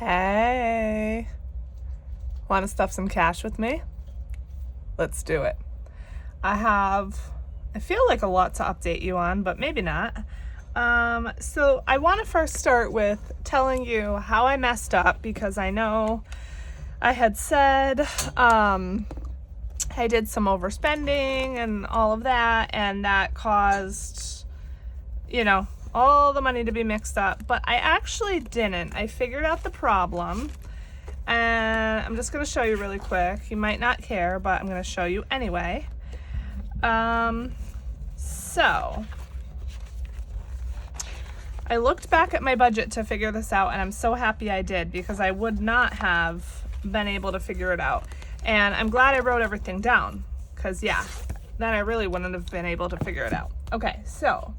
Hey, want to stuff some cash with me? Let's do it. I feel like a lot to update you on, but maybe not. So I want to first start with telling you how I messed up, because I know I had said I did some overspending and all of that, and that caused, all the money to be mixed up, but I actually didn't. I figured out the problem, and I'm just going to show you really quick. You might not care, but I'm going to show you anyway. So I looked back at my budget to figure this out, and I'm so happy I did, because I would not have been able to figure it out. And I'm glad I wrote everything down, because then I really wouldn't have been able to figure it out. Okay, so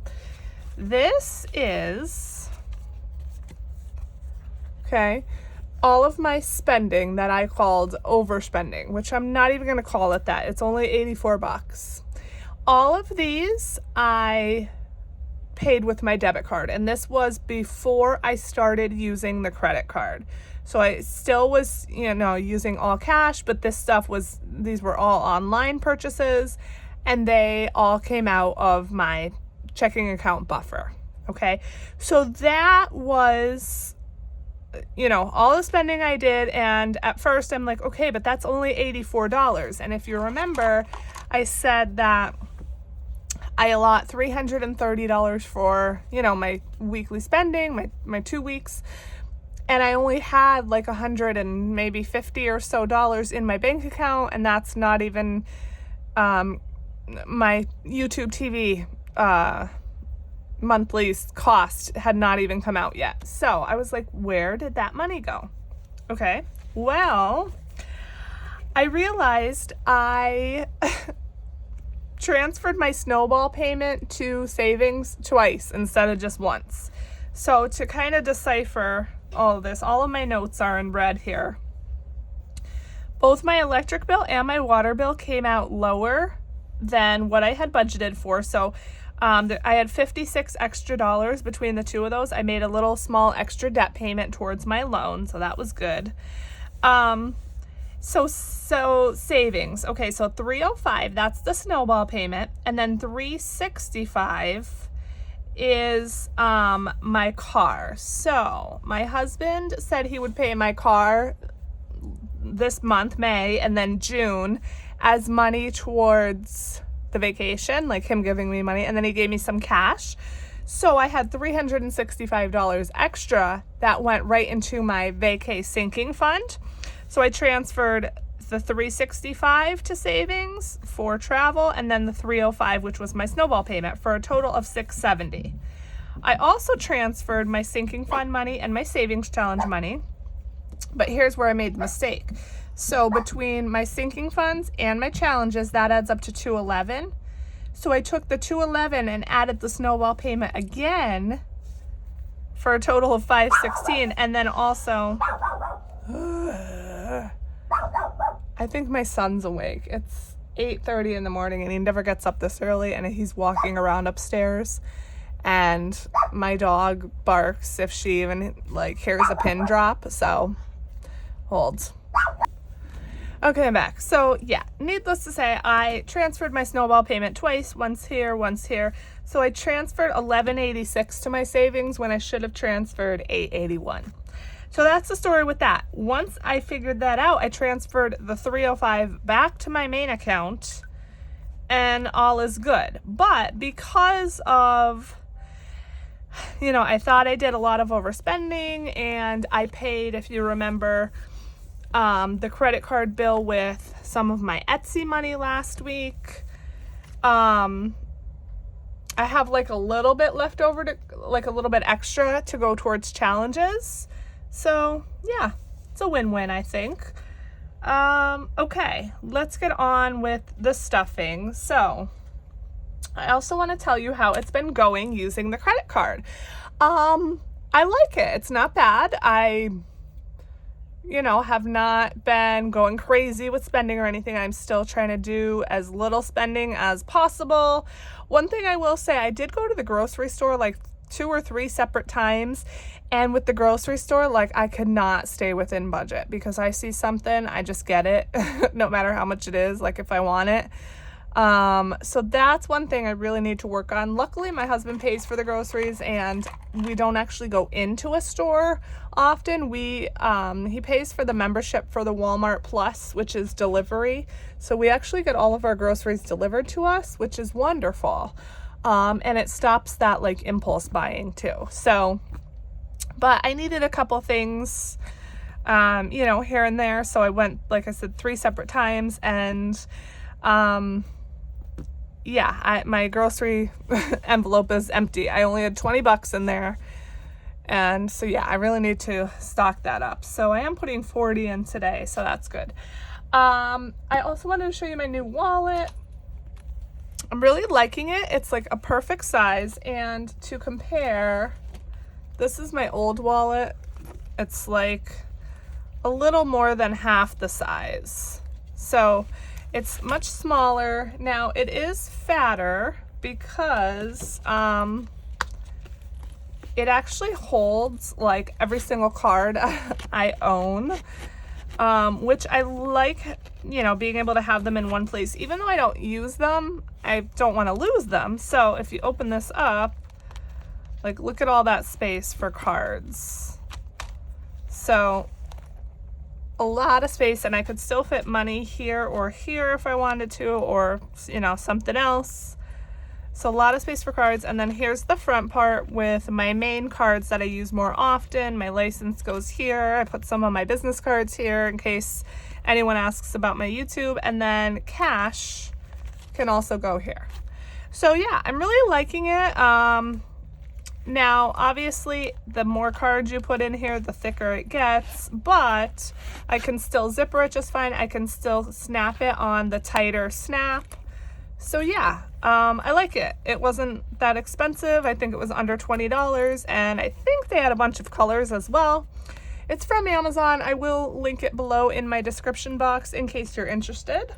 this is, all of my spending that I called overspending, which I'm not even going to call it that. It's only $84. All of these I paid with my debit card, and this was before I started using the credit card. So I still was, using all cash, but these were all online purchases, and they all came out of my checking account buffer. Okay. So that was, all the spending I did. And at first I'm like, okay, but that's only $84. And if you remember, I said that I allot $330 for, my weekly spending, my 2 weeks. And I only had like $100 and maybe $50 or so in my bank account. And that's not even my YouTube TV monthly cost had not even come out yet. So I was like, where did that money go? Okay, well, I realized I transferred my snowball payment to savings twice instead of just once. So to kind of decipher all of this, all of my notes are in red here. Both my electric bill and my water bill came out lower than what I had budgeted for. So I had $56 extra between the two of those. I made a little small extra debt payment towards my loan, so that was good. So savings. Okay, so $305, that's the snowball payment, and then $365 is my car. So my husband said he would pay my car this month, May, and then June as money towards the vacation, like him giving me money, and then he gave me some cash. So I had $365 extra that went right into my vacay sinking fund. So I transferred the $365 to savings for travel, and then the $305, which was my snowball payment, for a total of $670. I also transferred my sinking fund money and my savings challenge money, but here's where I made the mistake. So between my sinking funds and my challenges, that adds up to $211. So I took the $211 and added the snowball payment again for a total of $516. And then also, I think my son's awake. It's 8:30 in the morning, and he never gets up this early, and he's walking around upstairs. And my dog barks if she even hears a pin drop. So hold. Okay, I'm back. So needless to say, I transferred my snowball payment twice, once here, once here. So I transferred $1186 to my savings when I should have transferred $881. So that's the story with that. Once I figured that out, I transferred the $305 back to my main account, and all is good. But because of, I thought I did a lot of overspending, and I paid, if you remember, the credit card bill with some of my Etsy money last week. I have a little bit left over a little bit extra to go towards challenges. So it's a win-win, I think. Okay, let's get on with the stuffing. So I also want to tell you how it's been going using the credit card. I like it. It's not bad. I have not been going crazy with spending or anything. I'm still trying to do as little spending as possible. One thing I will say, I did go to the grocery store 2 or 3 separate times. And with the grocery store, like, I could not stay within budget because I see something, I just get it no matter how much it is, like if I want it. So that's one thing I really need to work on. Luckily, my husband pays for the groceries and we don't actually go into a store often. He pays for the membership for the Walmart Plus, which is delivery. So we actually get all of our groceries delivered to us, which is wonderful. And it stops that like impulse buying too. So, but I needed a couple things, here and there. So I went, like I said, 3 separate times, and, my grocery envelope is empty. I only had $20 in there. And so, I really need to stock that up. So I am putting 40 in today. So that's good. I also wanted to show you my new wallet. I'm really liking it. It's like a perfect size. And to compare, this is my old wallet. It's like a little more than half the size. So it's much smaller. Now it is fatter because it actually holds like every single card I own, which I like, being able to have them in one place. Even though I don't use them, I don't want to lose them. So if you open this up, like, look at all that space for cards. So a lot of space, and I could still fit money here or here if I wanted to, or, something else. So a lot of space for cards. And then here's the front part with my main cards that I use more often. My license goes here. I put some of my business cards here in case anyone asks about my YouTube. And then cash can also go here. So I'm really liking it. Now, obviously, the more cards you put in here, the thicker it gets, but I can still zipper it just fine. I can still snap it on the tighter snap. So I like it. It wasn't that expensive. I think it was under $20, and I think they had a bunch of colors as well. It's from Amazon. I will link it below in my description box in case you're interested.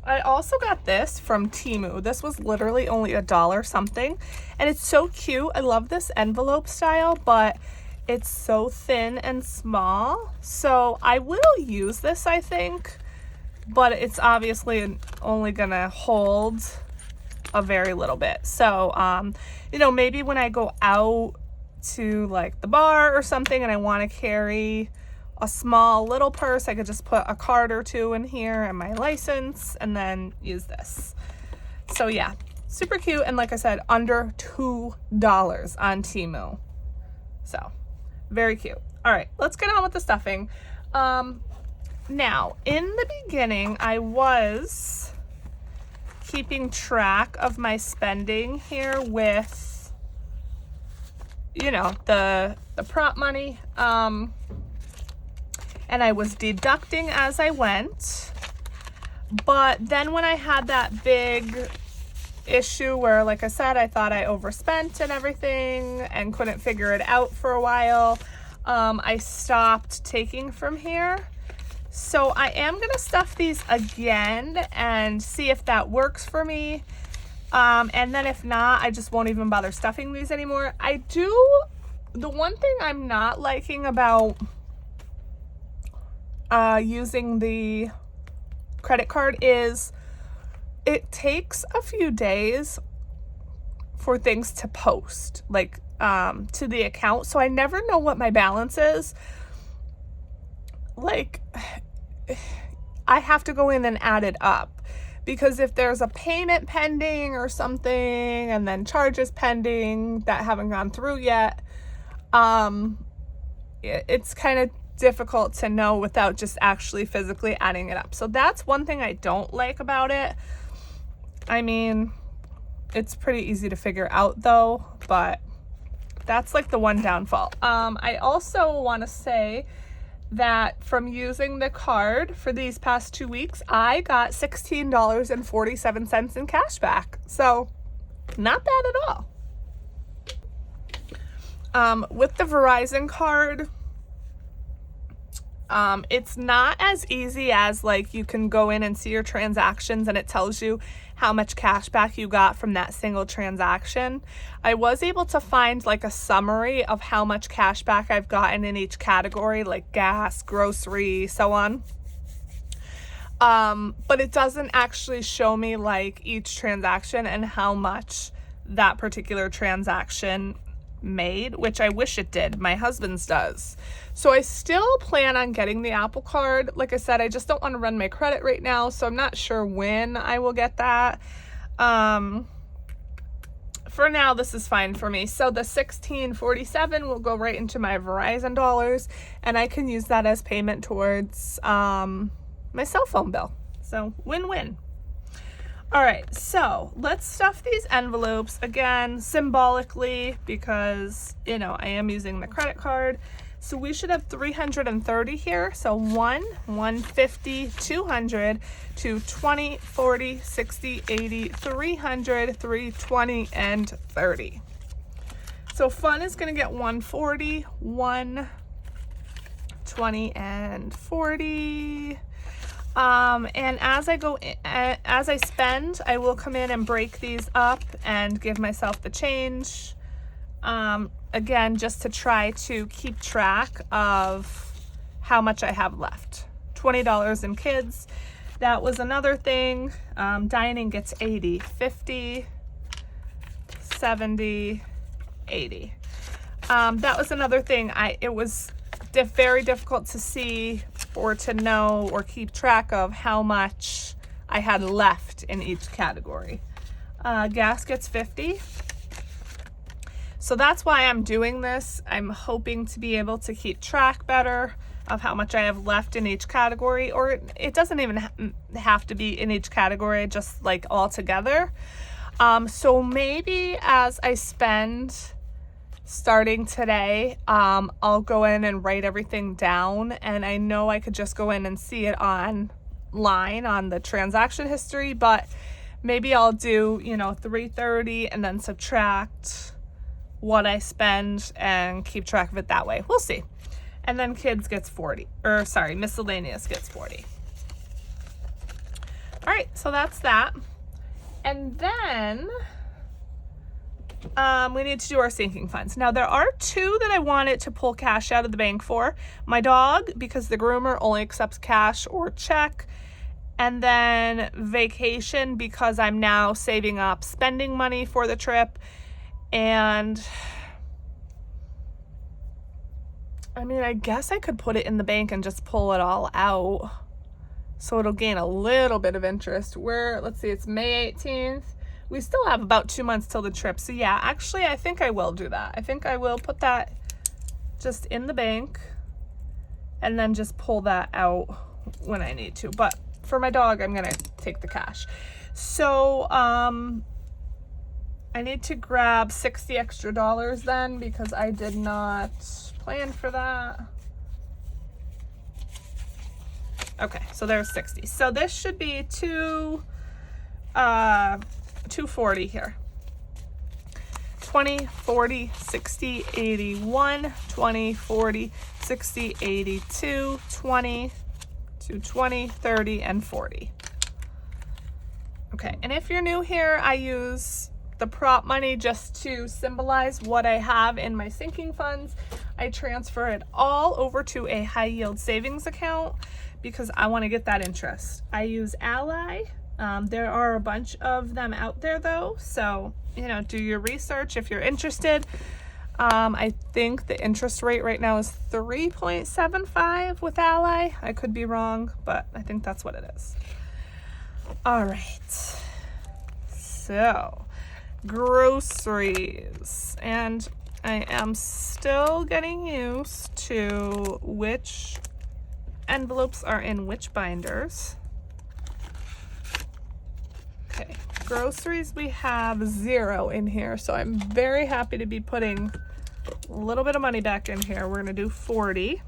I also got this from Temu. This was literally only $1 something, and it's so cute. I love this envelope style, but it's so thin and small. So I will use this, I think, but it's obviously only gonna hold a very little bit. So, maybe when I go out to like the bar or something and I want to carry a small little purse, I could just put a card or 2 in here and my license and then use this. So super cute. And like I said, under $2 on Temu. So very cute. All right, let's get on with the stuffing. Now, in the beginning, I was keeping track of my spending here with, the prop money. And I was deducting as I went. But then when I had that big issue where, like I said, I thought I overspent and everything and couldn't figure it out for a while, I stopped taking from here. So I am going to stuff these again and see if that works for me. And then if not, I just won't even bother stuffing these anymore. The one thing I'm not liking about using the credit card is it takes a few days for things to post, like to the account. So I never know what my balance is. Like, I have to go in and add it up, because if there's a payment pending or something and then charges pending that haven't gone through yet, it's kind of difficult to know without just actually physically adding it up. So that's one thing I don't like about it. I mean, it's pretty easy to figure out though, but that's like the one downfall. I also want to say that from using the card for these past 2 weeks, I got $16.47 in cash back. So not bad at all. With the Verizon card, It's not as easy as like you can go in and see your transactions and it tells you how much cash back you got from that single transaction. I was able to find like a summary of how much cash back I've gotten in each category, like gas, grocery, so on. But it doesn't actually show me like each transaction and how much that particular transaction made, which I wish it did. My husband's does. So I still plan on getting the Apple Card. Like I said, I just don't want to run my credit right now, so I'm not sure when I will get that. For now, this is fine for me. So the $16.47 will go right into my Verizon dollars, and I can use that as payment towards my cell phone bill. So win-win. All right, so let's stuff these envelopes again symbolically because, you know, I am using the credit card. So we should have 330 here. So 1, 150, 200, 220, 40, 60, 80, 300, 320, and 30. So fun is going to get 140, 120, and 40. And as I spend, I will come in and break these up and give myself the change. Again, just to try to keep track of how much I have left. $20 in kids. That was another thing. Dining gets 80, 50, 70, 80. That was another thing. It was very difficult to see or to know or keep track of how much I had left in each category. Gas gets 50. So that's why I'm doing this. I'm hoping to be able to keep track better of how much I have left in each category, or it doesn't even have to be in each category, just like all together. So maybe as I spend starting today, I'll go in and write everything down, and I know I could just go in and see it online on the transaction history, but maybe I'll do, you know, 330 and then subtract what I spend and keep track of it that way. We'll see. And then kids gets 40, or sorry, miscellaneous gets 40. All right, so that's that. And then we need to do our sinking funds. Now there are two that I wanted to pull cash out of the bank for. My dog, because the groomer only accepts cash or check. And then vacation, because I'm now saving up spending money for the trip. And I mean, I guess I could put it in the bank and just pull it all out, so it'll gain a little bit of interest. Let's see, it's May 18th. We still have about 2 months till the trip. So yeah, actually, I think I will do that. I think I will put that just in the bank and then just pull that out when I need to. But for my dog, I'm gonna take the cash. So I need to grab $60 extra then, because I did not plan for that. Okay, so there's 60. So this should be 240 here. 20, 40, 60, 81, 20, 40, 60, 82, 20, 220, 30, and 40. Okay, and if you're new here, I use the prop money just to symbolize what I have in my sinking funds. I transfer it all over to a high yield savings account because I want to get that interest. I use Ally. There are a bunch of them out there though, so you know, do your research if you're interested. I think the interest rate right now is 3.75 with Ally. I could be wrong, but I think that's what it is. All right, so groceries, and I am still getting used to which envelopes are in which binders. Okay, groceries, we have 0 in here, so I'm very happy to be putting a little bit of money back in here. We're gonna do 40.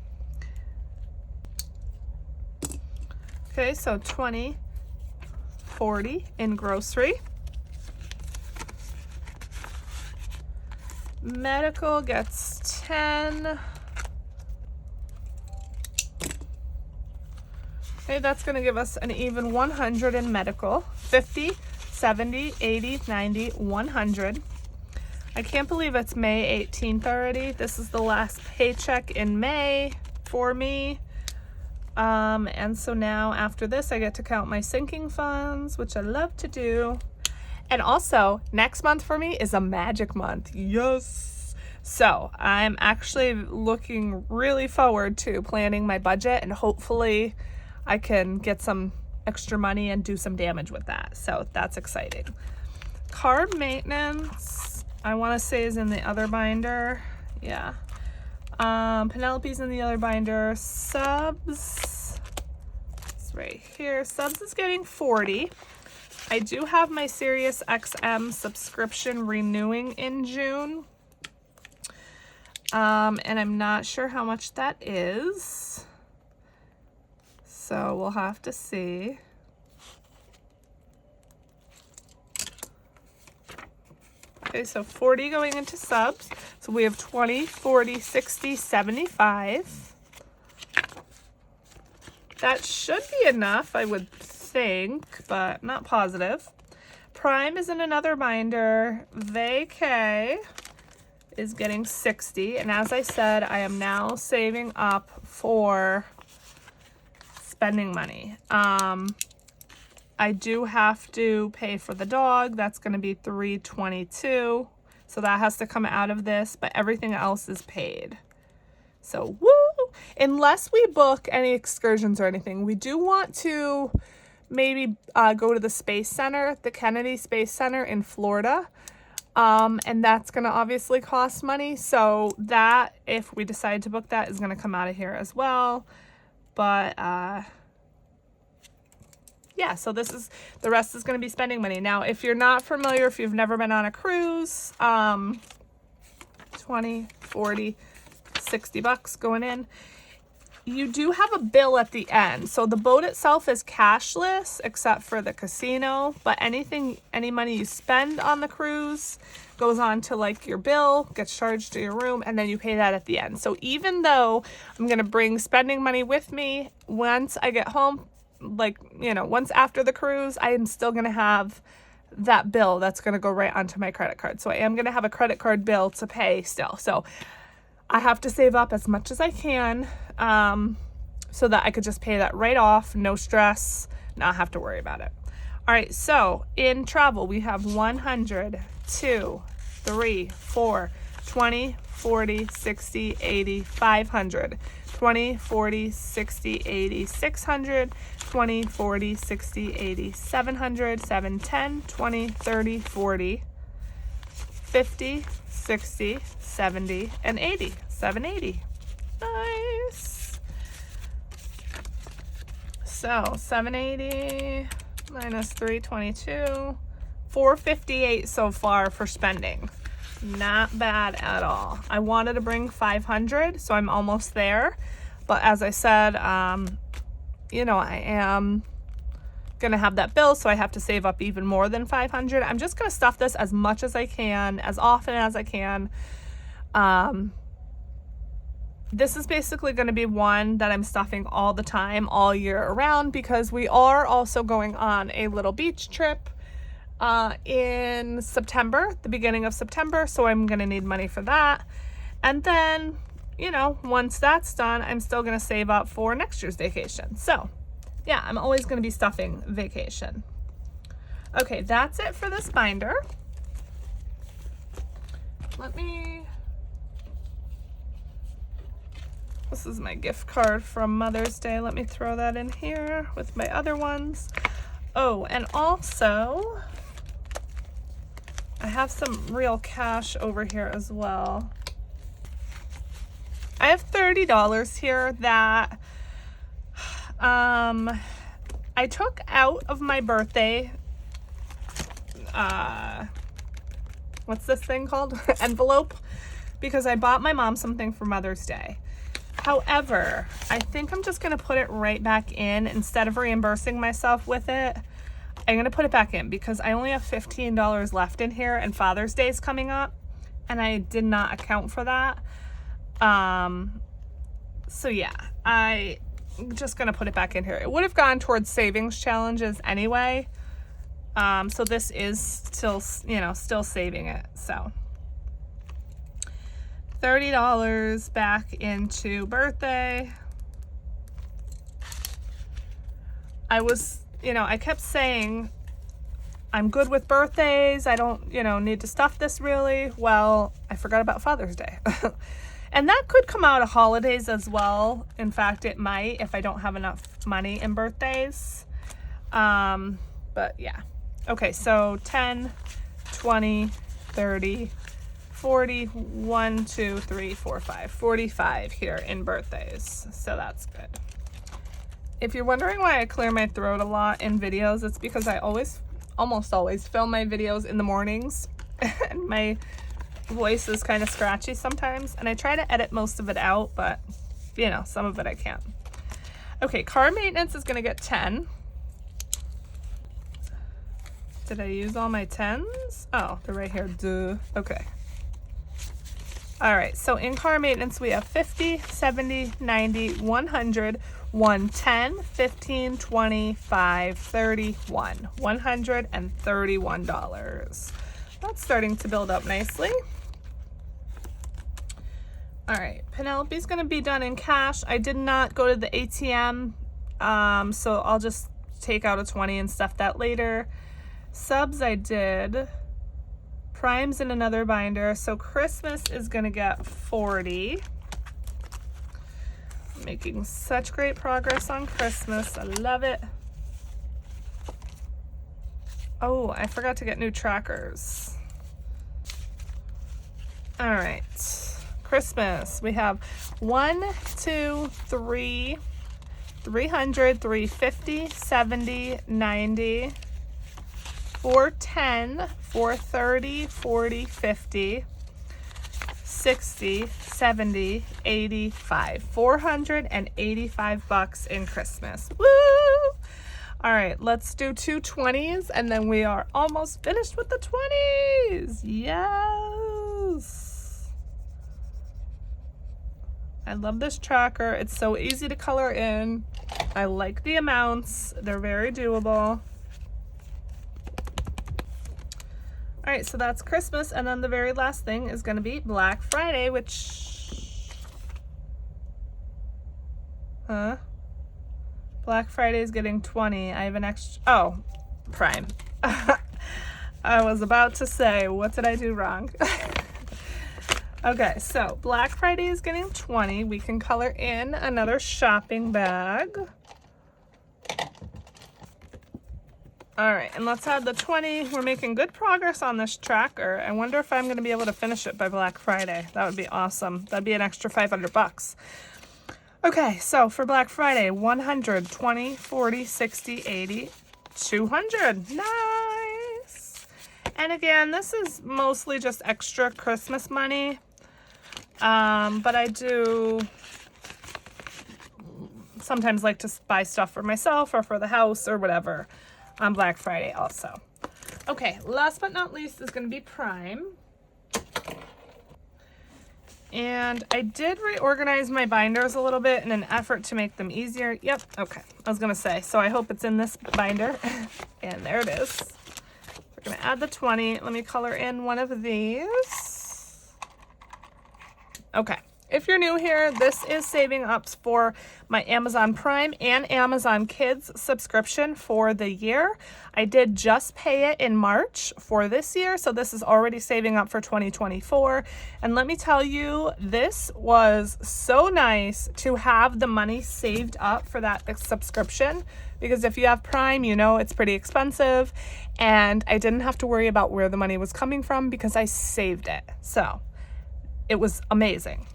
Okay, so 20, 40 in grocery. Medical gets 10. Okay, that's going to give us an even 100 in medical. 50, 70, 80, 90, 100. I can't believe it's May 18th already. This is the last paycheck in May for me. And so now after this, I get to count my sinking funds, which I love to do. And also, next month for me is a magic month. Yes. So I'm actually looking really forward to planning my budget, and hopefully I can get some extra money and do some damage with that. So that's exciting. Card maintenance, I want to say, is in the other binder. Yeah. Penelope's in the other binder. Subs, it's right here. Subs is getting 40. I do have my Sirius XM subscription renewing in June. And I'm not sure how much that is. So we'll have to see. Okay, so 40 going into subs. So we have 20, 40, 60, 75. That should be enough, I would think, but not positive. Prime is in another binder. VK is getting 60. And as I said, I am now saving up for spending money. I do have to pay for the dog. That's going to be $322. So that has to come out of this, but everything else is paid. So woo! Unless we book any excursions or anything, we do want to maybe go to the Space Center, the Kennedy Space Center in Florida. And that's going to obviously cost money. So that, if we decide to book that, is going to come out of here as well. But yeah, so this is, the rest is going to be spending money. Now, if you're not familiar, if you've never been on a cruise, 20, 40, 60 bucks going in. You do have a bill at the end. So the boat itself is cashless except for the casino, but any money you spend on the cruise goes on to like your bill, gets charged to your room, and then you pay that at the end. So even though I'm going to bring spending money with me, once I get home, like, you know, once after the cruise, I am still going to have that bill that's going to go right onto my credit card. So I am going to have a credit card bill to pay still. So I have to save up as much as I can so that I could just pay that right off, no stress, not have to worry about it. All right, so in travel, we have 100, 2, 3, 4, 20, 40, 60, 80, 500, 20, 40, 60, 80, 600, 20, 40, 60, 80, 700, 710, 20, 30, 40, 50, 60, 70, and 80. 780. Nice. So 780 minus 322, 458 so far for spending. Not bad at all. I wanted to bring 500, so I'm almost there. But as I said, you know, I am gonna have that bill, so I have to save up even more than 500. I'm just gonna stuff this as much as I can, as often as I can. This is basically going to be one that I'm stuffing all the time, all year around, because we are also going on a little beach trip in September, the beginning of September, so I'm going to need money for that. And then, you know, once that's done, I'm still going to save up for next year's vacation. So yeah, I'm always going to be stuffing vacation. Okay, that's it for this binder. This is my gift card from Mother's Day. Let me throw that in here with my other ones. Oh, and also, I have some real cash over here as well. I have $30 here that I took out of my birthday, what's this thing called? Envelope, because I bought my mom something for Mother's Day. However, I think I'm just going to put it right back in. Instead of reimbursing myself with it, I'm going to put it back in because I only have $15 left in here and Father's Day is coming up and I did not account for that. So yeah, I I'm just gonna put it back in here. It would have gone towards savings challenges anyway. So this is still, you know, still saving it. So $30 back into birthday. I was, you know, I kept saying I'm good with birthdays. I don't, you know, need to stuff this really. Well, I forgot about Father's Day. And that could come out of holidays as well. In fact, it might if I don't have enough money in birthdays. But yeah. Okay, so 10, 20, 30, 40, 1, 2, 3, 4, 5, 45 here in birthdays. So that's good. If you're wondering why I clear my throat a lot in videos, it's because I almost always film my videos in the mornings. And my voice is kind of scratchy sometimes. And I try to edit most of it out, but you know, some of it I can't. Okay, car maintenance is gonna get 10. Did I use all my 10s? Oh, they're right here, duh. Okay. All right, so in car maintenance, we have 50, 70, 90, 100, 110, 15, 25, 31, $131. That's starting to build up nicely. All right, Penelope's gonna be done in cash. I did not go to the ATM, so I'll just take out a 20 and stuff that later. Subs I did. Prime's in another binder, so Christmas is gonna get 40. Making such great progress on Christmas. I love it. Oh, I forgot to get new trackers. All right, Christmas. We have 1, 2, 3, 300, 350, 70, 90, 410, 430, 40, 50, 60, 70, 85. $485 in Christmas. Woo! All right, let's do 2 20s and then we are almost finished with the 20s. Yes. I love this tracker. It's so easy to color in. I like the amounts. They're very doable. All right, so that's Christmas, and then the very last thing is gonna be Black Friday, which, Black Friday is getting 20. I have an extra, oh, Prime. I was about to say, what did I do wrong? Okay, so Black Friday is getting 20. We can color in another shopping bag. All right, and let's add the 20. We're making good progress on this tracker. I wonder if I'm gonna be able to finish it by Black Friday. That would be awesome. That'd be an extra $500. Okay, so for Black Friday, 100, 20, 40, 60, 80, 200. Nice. And again, this is mostly just extra Christmas money. But I do sometimes like to buy stuff for myself or for the house or whatever on Black Friday also. Okay, last but not least is going to be Prime. And I did reorganize my binders a little bit in an effort to make them easier. Yep, okay, I was going to say, so I hope it's in this binder. And there it is. We're going to add the 20. Let me color in one of these. Okay. If you're new here, this is saving up for my Amazon Prime and Amazon Kids subscription for the year. I did just pay it in March for this year, so this is already saving up for 2024. And let me tell you, this was so nice to have the money saved up for that subscription, because if you have Prime, you know it's pretty expensive, and I didn't have to worry about where the money was coming from because I saved it. So it was amazing.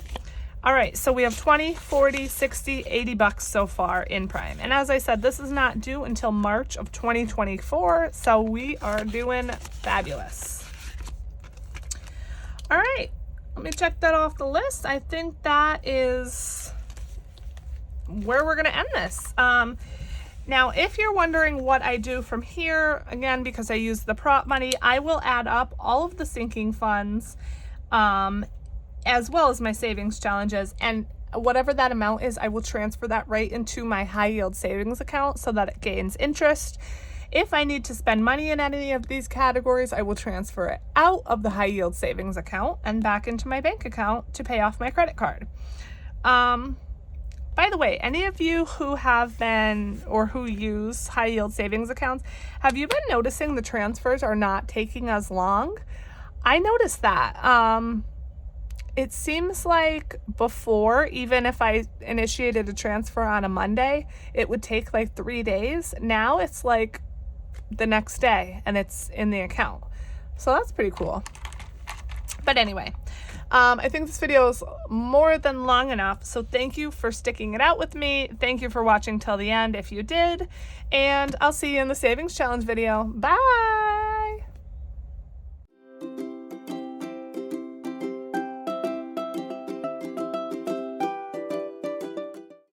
All right, so we have 20, 40, 60, $80 so far in Prime. And as I said, this is not due until March of 2024, so we are doing fabulous. All right, let me check that off the list. I think that is where we're gonna end this. Now, if you're wondering what I do from here, again, because I use the prop money, I will add up all of the sinking funds, as well as my savings challenges. And whatever that amount is, I will transfer that right into my high yield savings account so that it gains interest. If I need to spend money in any of these categories, I will transfer it out of the high yield savings account and back into my bank account to pay off my credit card. By the way, any of you who have been or who use high yield savings accounts, have you been noticing the transfers are not taking as long? I noticed that. It seems like before, even if I initiated a transfer on a Monday, it would take like 3 days. Now it's like the next day and it's in the account. So that's pretty cool. But anyway, I think this video is more than long enough. So thank you for sticking it out with me. Thank you for watching till the end if you did. And I'll see you in the savings challenge video. Bye.